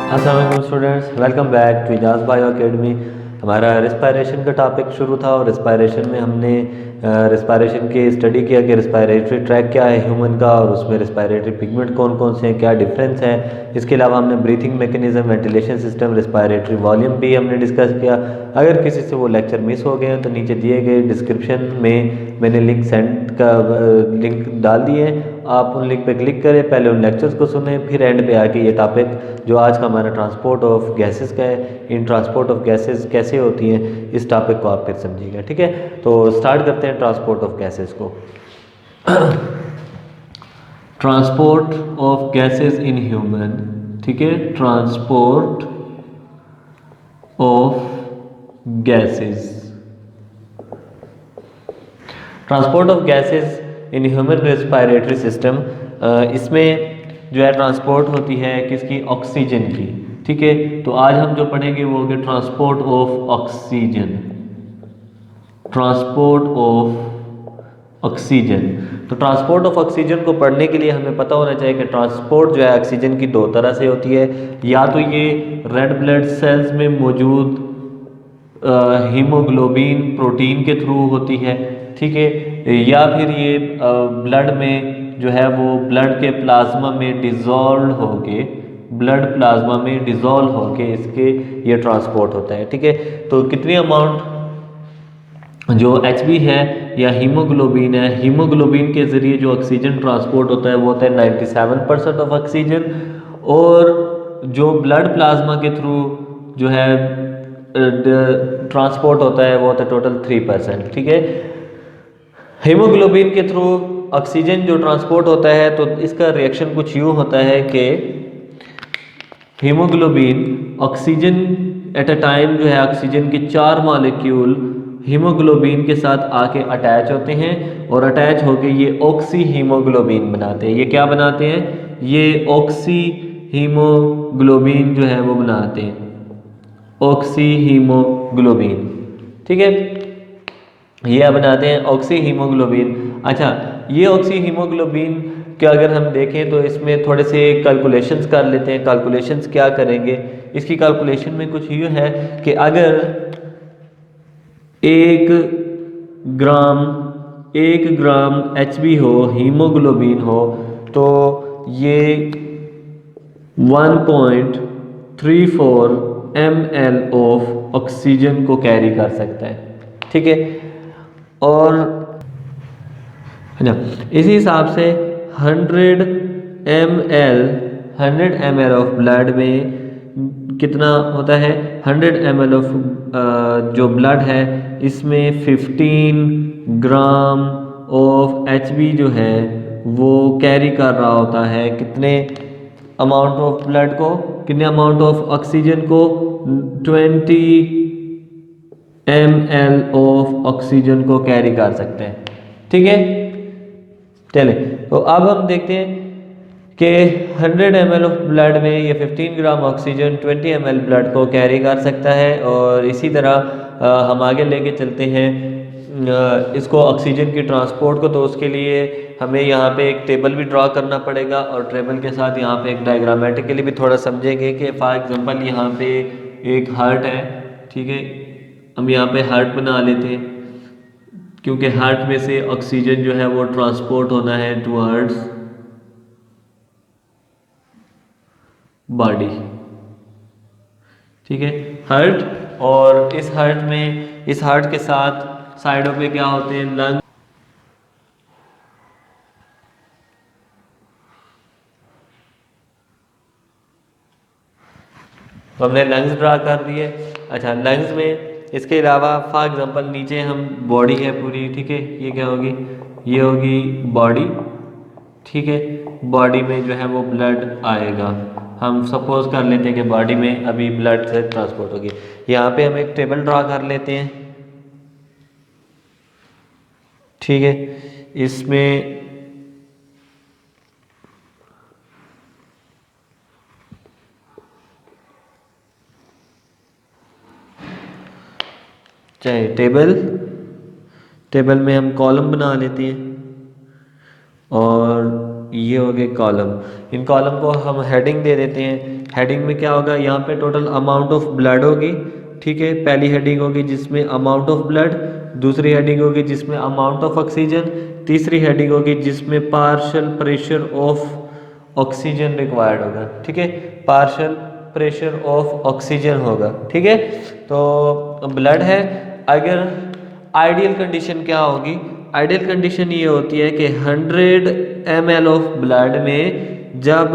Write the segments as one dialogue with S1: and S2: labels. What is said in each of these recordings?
S1: अस्सलाम वालेकुम students, welcome back to Ijaz Bio Academy. हमारा रिस्पायरेशन का टॉपिक शुरू था और रिस्पायरेशन में हमने रिस्पायरेशन की स्टडी किया कि रिस्पायरेटरी ट्रैक क्या है ह्यूमन का और उसमें रिस्पायरेटरी पिगमेंट कौन कौन से हैं, क्या डिफरेंस है। इसके अलावा हमने breathing mechanism, ventilation system, respiratory volume भी हमने डिस्कस किया। अगर किसी से वो लेक्चर मिस हो गए हैं तो नीचे दिए गए डिस्क्रिप्शन में मैंने लिंक डाल दिए हैं। आप उन लिंक पे क्लिक करें, पहले उन लेक्चर्स को सुने, फिर एंड पे आके ये टॉपिक जो आज का हमारा ट्रांसपोर्ट ऑफ गैसेस का है, इन ट्रांसपोर्ट ऑफ गैसेस कैसे होती हैं, इस टॉपिक को आप फिर समझिएगा। ठीक है, तो स्टार्ट करते हैं ट्रांसपोर्ट ऑफ गैसेस को। Transport of gases in human, ठीक है, transport of gases, transport of gases in human respiratory system. इसमें जो है ट्रांसपोर्ट होती है किसकी, ऑक्सीजन की। ठीक है, तो आज हम जो पढ़ेंगे वो होगा transport of oxygen, transport of oxygen. तो ट्रांसपोर्ट ऑफ ऑक्सीजन को पढ़ने के लिए हमें पता होना चाहिए कि ट्रांसपोर्ट जो है ऑक्सीजन की दो तरह से होती है। या तो ये रेड ब्लड सेल्स में मौजूद हीमोग्लोबिन प्रोटीन के थ्रू होती है, ठीक है, या फिर ये ब्लड में जो है वो ब्लड के प्लाज्मा में डिज़ोल्व होके, ब्लड प्लाज्मा में डिज़ोल्व होके इसके ये ट्रांसपोर्ट होता है। ठीक है, तो कितनी अमाउंट जो Hb है या हीमोग्लोबिन है, हीमोग्लोबिन के ज़रिए जो ऑक्सीजन ट्रांसपोर्ट होता है वो होता है 97% ऑफ ऑक्सीजन, और जो ब्लड प्लाज्मा के थ्रू जो है ट्रांसपोर्ट होता है वो होता है टोटल 3%। ठीक है, हीमोग्लोबिन के थ्रू ऑक्सीजन जो ट्रांसपोर्ट होता है तो इसका रिएक्शन कुछ यूँ होता है कि haemoglobin oxygen at a time जो है ऑक्सीजन के 4 मॉलिक्यूल हीमोग्लोबिन के साथ आके अटैच होते हैं और अटैच होके ये ऑक्सी हीमोग्लोबिन बनाते हैं। ये क्या बनाते हैं, ये ऑक्सी हीमोग्लोबिन जो है वो बनाते हैं, ऑक्सी हीमोग्लोबिन। ठीक है, ये बनाते हैं ऑक्सी हीमोग्लोबिन। अच्छा, ये ऑक्सी हीमोग्लोबिन के अगर हम देखें तो इसमें थोड़े से कैलकुलेशंस कर लेते हैं। कैलकुलेशंस क्या करेंगे, इसकी कैलकुलेशन में कुछ यूँ है कि अगर 1 ग्राम Hb हो, हीमोग्लोबिन हो, तो ये 1.34 ml ऑफ ऑक्सीजन को कैरी कर सकता है। ठीक है, और है ना, इसी हिसाब से 100 ml ऑफ ब्लड में कितना होता है, 100 ml ऑफ जो ब्लड है इसमें 15 ग्राम ऑफ Hb जो है वो कैरी कर रहा होता है। कितने अमाउंट ऑफ ब्लड को, कितने अमाउंट ऑफ ऑक्सीजन को, 20 ml ऑफ ऑक्सीजन को कैरी कर सकते हैं। ठीक है, चले तो अब हम देखते हैं कि 100 ml ऑफ ब्लड में ये 15 ग्राम ऑक्सीजन 20 ml ब्लड को कैरी कर सकता है। और इसी तरह हम आगे लेके चलते हैं इसको ऑक्सीजन की ट्रांसपोर्ट को। तो उसके लिए हमें यहाँ पे एक टेबल भी ड्रा करना पड़ेगा और टेबल के साथ यहाँ पे एक डायग्रामेटिकली भी थोड़ा समझेंगे कि फॉर एग्जांपल यहाँ पे एक हार्ट है। ठीक है, हम यहाँ पे हार्ट बना लेते हैं क्योंकि हार्ट में से ऑक्सीजन जो है वो ट्रांसपोर्ट होना है टुवर्ड्स बॉडी। ठीक है, हार्ट, और इस हार्ट में, इस हार्ट के साथ साइडों पे क्या होते हैं, लंग, तो हमने लंग्स ड्रा कर दिए। अच्छा, लंग्स में इसके अलावा फॉर एग्जांपल नीचे हम बॉडी है पूरी। ठीक है, ये क्या होगी, ये होगी बॉडी। ठीक है, बॉडी में जो है वो ब्लड आएगा। हम सपोज कर लेते हैं कि बॉडी में अभी ब्लड से ट्रांसपोर्ट होगी। यहाँ पे हम एक टेबल ड्रा कर लेते हैं। ठीक है, इसमें चाहे टेबल में हम कॉलम बना लेते हैं और ये हो गए कॉलम। इन कॉलम को हम हेडिंग दे देते हैं। हेडिंग में क्या होगा, यहाँ पे टोटल अमाउंट ऑफ ब्लड होगी, ठीक है। पहली हेडिंग होगी जिसमें अमाउंट ऑफ ब्लड, दूसरी हेडिंग होगी जिसमें अमाउंट ऑफ ऑक्सीजन, तीसरी हेडिंग होगी जिसमें partial pressure of oxygen required होगा, ठीक है। पार्शियल प्रेशर ऑफ ऑक्सीजन होगा, ठीक है। तो ब्लड है। अगर आइडियल कंडीशन क्या होगी, आइडियल कंडीशन ये होती है कि 100 ml ऑफ ब्लड में जब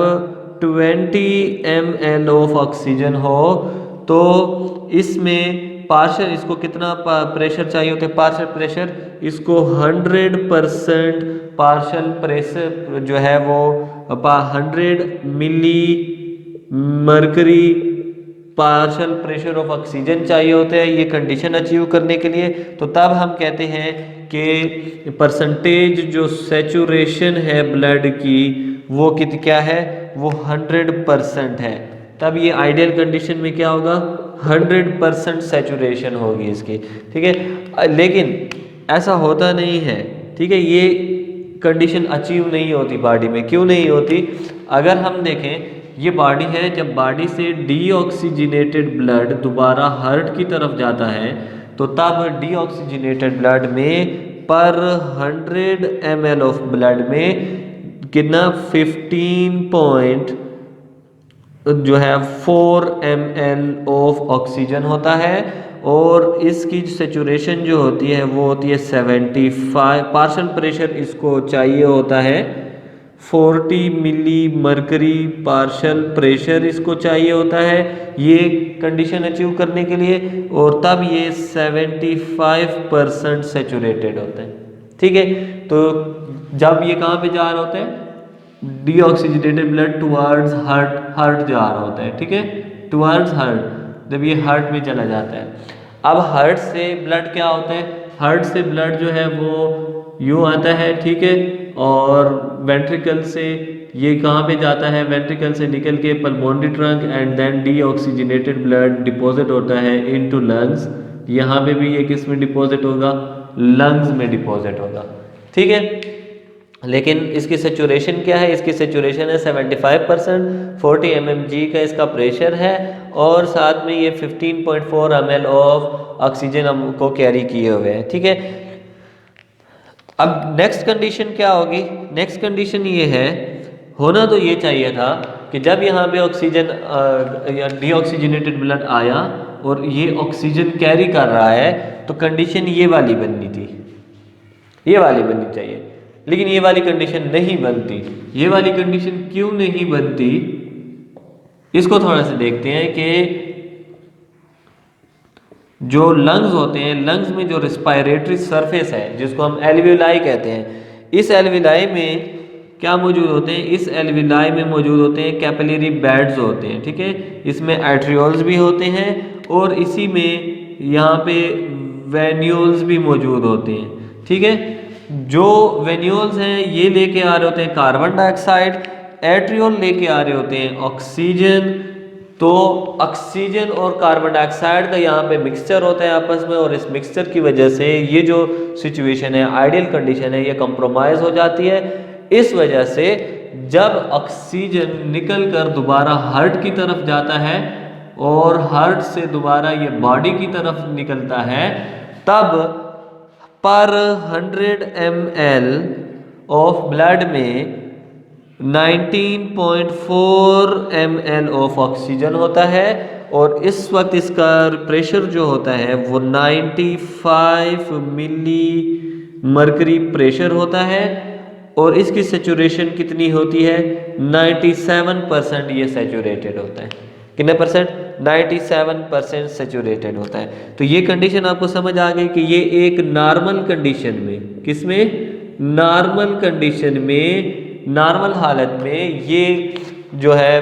S1: 20 ml ऑफ ऑक्सीजन हो तो इसमें पार्शियल, इसको कितना प्रेशर चाहिए होता है, पार्शियल प्रेशर, इसको 100% पार्शियल प्रेशर जो है वो 100 milli mercury partial pressure of oxygen चाहिए होता है ये कंडीशन अचीव करने के लिए। तो तब हम कहते हैं कि परसेंटेज जो सैचुरेशन है ब्लड की वो क्या है, वो 100% है। तब ये आइडियल कंडीशन में क्या होगा, 100% सैचुरेशन होगी इसकी, ठीक है। लेकिन ऐसा होता नहीं है, ठीक है। ये कंडीशन अचीव नहीं होती बॉडी में। क्यों नहीं होती, अगर हम देखें ये बॉडी है, जब बॉडी से डीऑक्सीजनेटेड ब्लड दोबारा हार्ट की तरफ जाता है तो तब डीऑक्सीजनेटेड ब्लड में पर 100 ml ऑफ ब्लड में कितना 4 ml ऑफ ऑक्सीजन होता है और इसकी सैचुरेशन जो होती है वो होती है 75। पार्शियल प्रेशर इसको चाहिए होता है 40 मिली मरकरी पार्शियल प्रेशर इसको चाहिए होता है ये कंडीशन अचीव करने के लिए, और तब ये 75% सैचुरेटेड होता है, ठीक है। तो जब ये कहाँ पे जा रहा होता है, डीऑक्सीजनेटेड ब्लड टुवर्ड्स हार्ट जा रहा होता है, ठीक है, टुवर्ड्स हार्ट। जब ये हार्ट में चला जाता है, अब हार्ट से ब्लड क्या होता है, हार्ट से ब्लड जो है वो यूँ आता है, ठीक है, और वेंट्रिकल से ये कहाँ पे जाता है, वेंट्रिकल से निकल के pulmonary trunk and then deoxygenated blood deposit होता है इनटू लंग्स। यहाँ पे भी ये किस में डिपॉजिट होगा, लंग्स में डिपॉजिट होगा, ठीक है। लेकिन इसकी सैचुरेशन क्या है, इसकी सैचुरेशन है 75%, 40 mmg का इसका प्रेशर है और साथ में ये 15.4 ml ऑफ ऑक्सीजन को कैरी किए हुए हैं, ठीक है। अब नेक्स्ट कंडीशन क्या होगी, नेक्स्ट कंडीशन ये है, होना तो ये चाहिए था कि जब यहाँ पे ऑक्सीजन या डीऑक्सीजनेटेड ब्लड आया और ये ऑक्सीजन कैरी कर रहा है तो कंडीशन ये वाली बननी थी, ये वाली बननी चाहिए, लेकिन ये वाली कंडीशन नहीं बनती। ये वाली कंडीशन क्यों नहीं बनती, इसको थोड़ा सा देखते हैं कि जो लंग्स होते हैं, लंग्स में जो रिस्पायरेटरी सरफेस है जिसको हम एल्वियोलाई कहते हैं, इस एल्वियोलाई में क्या मौजूद होते हैं, इस एल्वियोलाई में मौजूद होते हैं कैपिलरी बेड्स होते हैं, ठीक है। इसमें आर्टरियोल्स भी होते हैं और इसी में यहाँ पे वेन्यूल्स भी मौजूद होते हैं, ठीक है। जो वेन्यूल्स हैं ये लेके आ रहे होते हैं कार्बन डाइऑक्साइड, एट्रियोल लेके आ रहे होते हैं ऑक्सीजन। तो ऑक्सीजन और कार्बन डाइऑक्साइड का यहाँ पे मिक्सचर होता है आपस में, और इस मिक्सचर की वजह से ये जो सिचुएशन है, आइडियल कंडीशन है, ये कंप्रोमाइज हो जाती है। इस वजह से जब ऑक्सीजन निकल कर दोबारा हार्ट की तरफ जाता है और हार्ट से दोबारा ये बॉडी की तरफ निकलता है, तब पर 100 ml ऑफ ब्लड में 19.4 ml ऑफ ऑक्सीजन होता है और इस वक्त इसका प्रेशर जो होता है वो 95 मिली मरकरी प्रेशर होता है और इसकी सैचुरेशन कितनी होती है, 97% ये सैचुरेटेड होता है। कितने परसेंट, 97% सैचुरेटेड होता है। तो ये कंडीशन आपको समझ आ गई कि ये एक नॉर्मल कंडीशन में, किसमें, नॉर्मल कंडीशन में, नॉर्मल हालत में ये जो है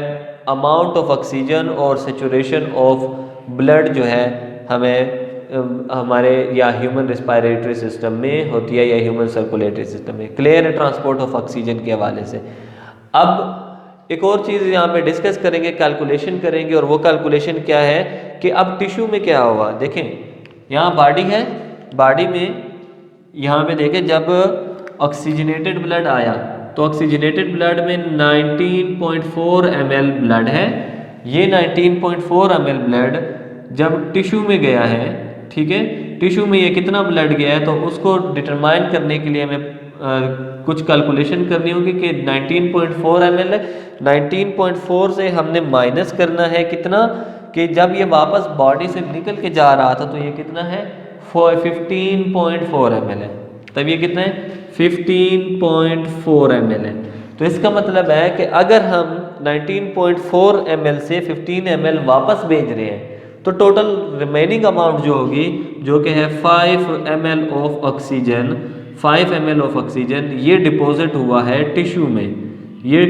S1: अमाउंट ऑफ ऑक्सीजन और सैचुरेशन ऑफ ब्लड जो है हमें हमारे या ह्यूमन रिस्पायरेटरी सिस्टम में होती है या ह्यूमन सर्कुलेटरी सिस्टम में। क्लियर है ट्रांसपोर्ट ऑफ ऑक्सीजन के हवाले से। अब एक और चीज़ यहाँ पे डिस्कस करेंगे, कैलकुलेशन करेंगे, और वो कैलकुलेशन क्या है कि अब टिश्यू में क्या होगा। देखें यहाँ बॉडी है, बॉडी में यहाँ पे देखें जब ऑक्सीजनेटेड ब्लड आया तो ऑक्सीजनेटेड ब्लड में 19.4 ml ब्लड है। ये 19.4 ml ब्लड जब टिश्यू में गया है, ठीक है, टिश्यू में ये कितना ब्लड गया है, तो उसको डिटरमाइन करने के लिए हमें कुछ कैलकुलेशन करनी होगी कि 19.4 ml है, 19.4 से हमने माइनस करना है कितना, कि जब ये वापस बॉडी से निकल के जा रहा था तो ये कितना है 15.4 ml है, तब ये कितना है 15.4 ml है। तो इसका मतलब है कि अगर हम 19.4 ml से 15 ml वापस भेज रहे हैं तो टोटल रिमेनिंग अमाउंट जो होगी, जो कि है 5 ml of oxygen, 5 ml of oxygen ये डिपॉजिट हुआ है टिश्यू में। ये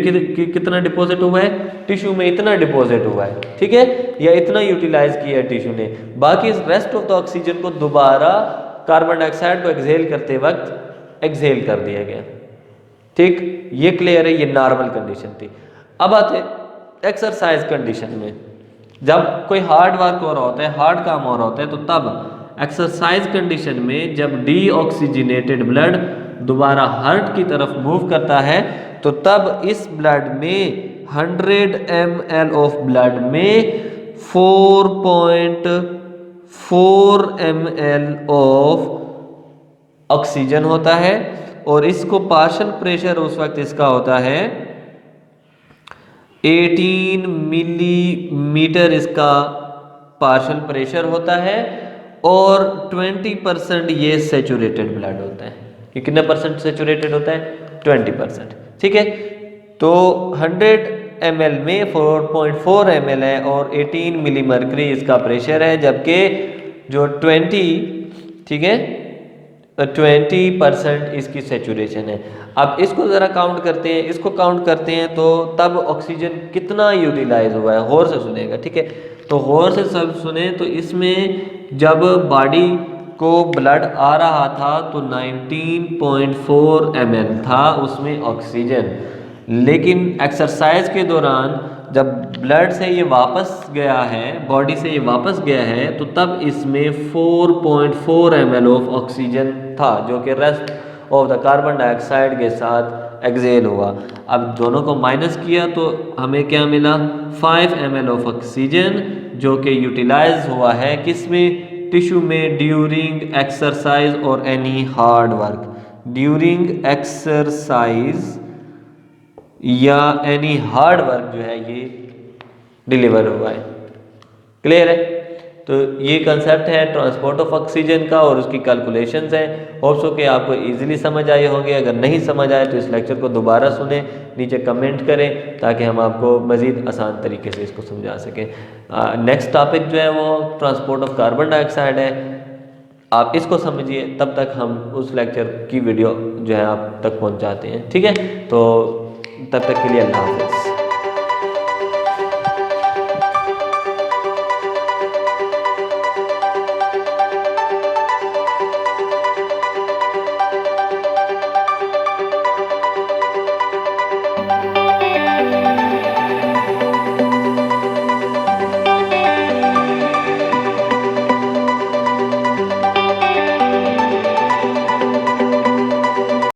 S1: कितना डिपॉजिट हुआ है टिश्यू में, इतना डिपॉजिट हुआ है, ठीक है, या इतना यूटिलाइज किया है टिश्यू ने। बाकी रेस्ट ऑफ द ऑक्सीजन को दोबारा कार्बन डाइऑक्साइड को एक्सहेल करते वक्त एक्सहेल कर दिया गया, ठीक, ये क्लियर है, ये नॉर्मल कंडीशन थी। अब आते एक्सरसाइज कंडीशन में, जब कोई हार्ड वर्क हो रहा होता है, हार्ड काम हो रहा होता है, तो तब एक्सरसाइज कंडीशन में जब डीऑक्सीजनेटेड ब्लड दोबारा हार्ट की तरफ मूव करता है तो तब इस ब्लड में 100 ml ऑफ ब्लड में 4.4 ml ऑफ ऑक्सीजन होता है, और इसको पार्शियल प्रेशर उस वक्त इसका होता है 18 मिलीमीटर, इसका पार्शियल प्रेशर होता है, और 20% ये सेचुरेटेड ब्लड होता है। ये कितना परसेंट सेचुरेटेड होता है 20%, ठीक है। तो 100 ml में 4.4 ml है और 18 मिली मर्करी इसका प्रेशर है, जबकि जो 20, ठीक है, 20% इसकी सेचुरेशन है। अब इसको ज़रा काउंट करते हैं, इसको काउंट करते हैं तो तब ऑक्सीजन कितना यूटिलाइज हुआ है, गौर से सुनेगा, ठीक है। तो गौर से सब सुने, तो इसमें जब बॉडी को ब्लड आ रहा था तो 19.4 ml था उसमें ऑक्सीजन, लेकिन एक्सरसाइज के दौरान जब ब्लड से ये वापस गया है, बॉडी से ये वापस गया है, तो तब इसमें 4.4 ml ऑफ ऑक्सीजन था, जो कि rest of the carbon dioxide के साथ एक्सहेल हुआ। अब दोनों को माइनस किया तो हमें क्या मिला 5 ml ऑफ ऑक्सीजन, जो कि यूटिलाइज हुआ है किस में, टिश्यू में, ड्यूरिंग एक्सरसाइज और any hard work, during exercise या एनी हार्ड वर्क जो है ये डिलीवर हुआ है। क्लियर है? तो ये कंसेप्ट है ट्रांसपोर्ट ऑफ ऑक्सीजन का और उसकी कैलकुलेशंस हैं। होप सो कि आपको इजीली समझ आए होंगे। अगर नहीं समझ आए तो इस लेक्चर को दोबारा सुने, नीचे कमेंट करें ताकि हम आपको मज़ीद आसान तरीके से इसको समझा सकें। नेक्स्ट टॉपिक जो है वो ट्रांसपोर्ट ऑफ कार्बन डाइऑक्साइड है। आप इसको समझिए, तब तक हम उस लेक्चर की वीडियो जो है आप तक पहुंचाते हैं। ठीक है, तो तब तक के लिए अल्लाह हाफ़िज़।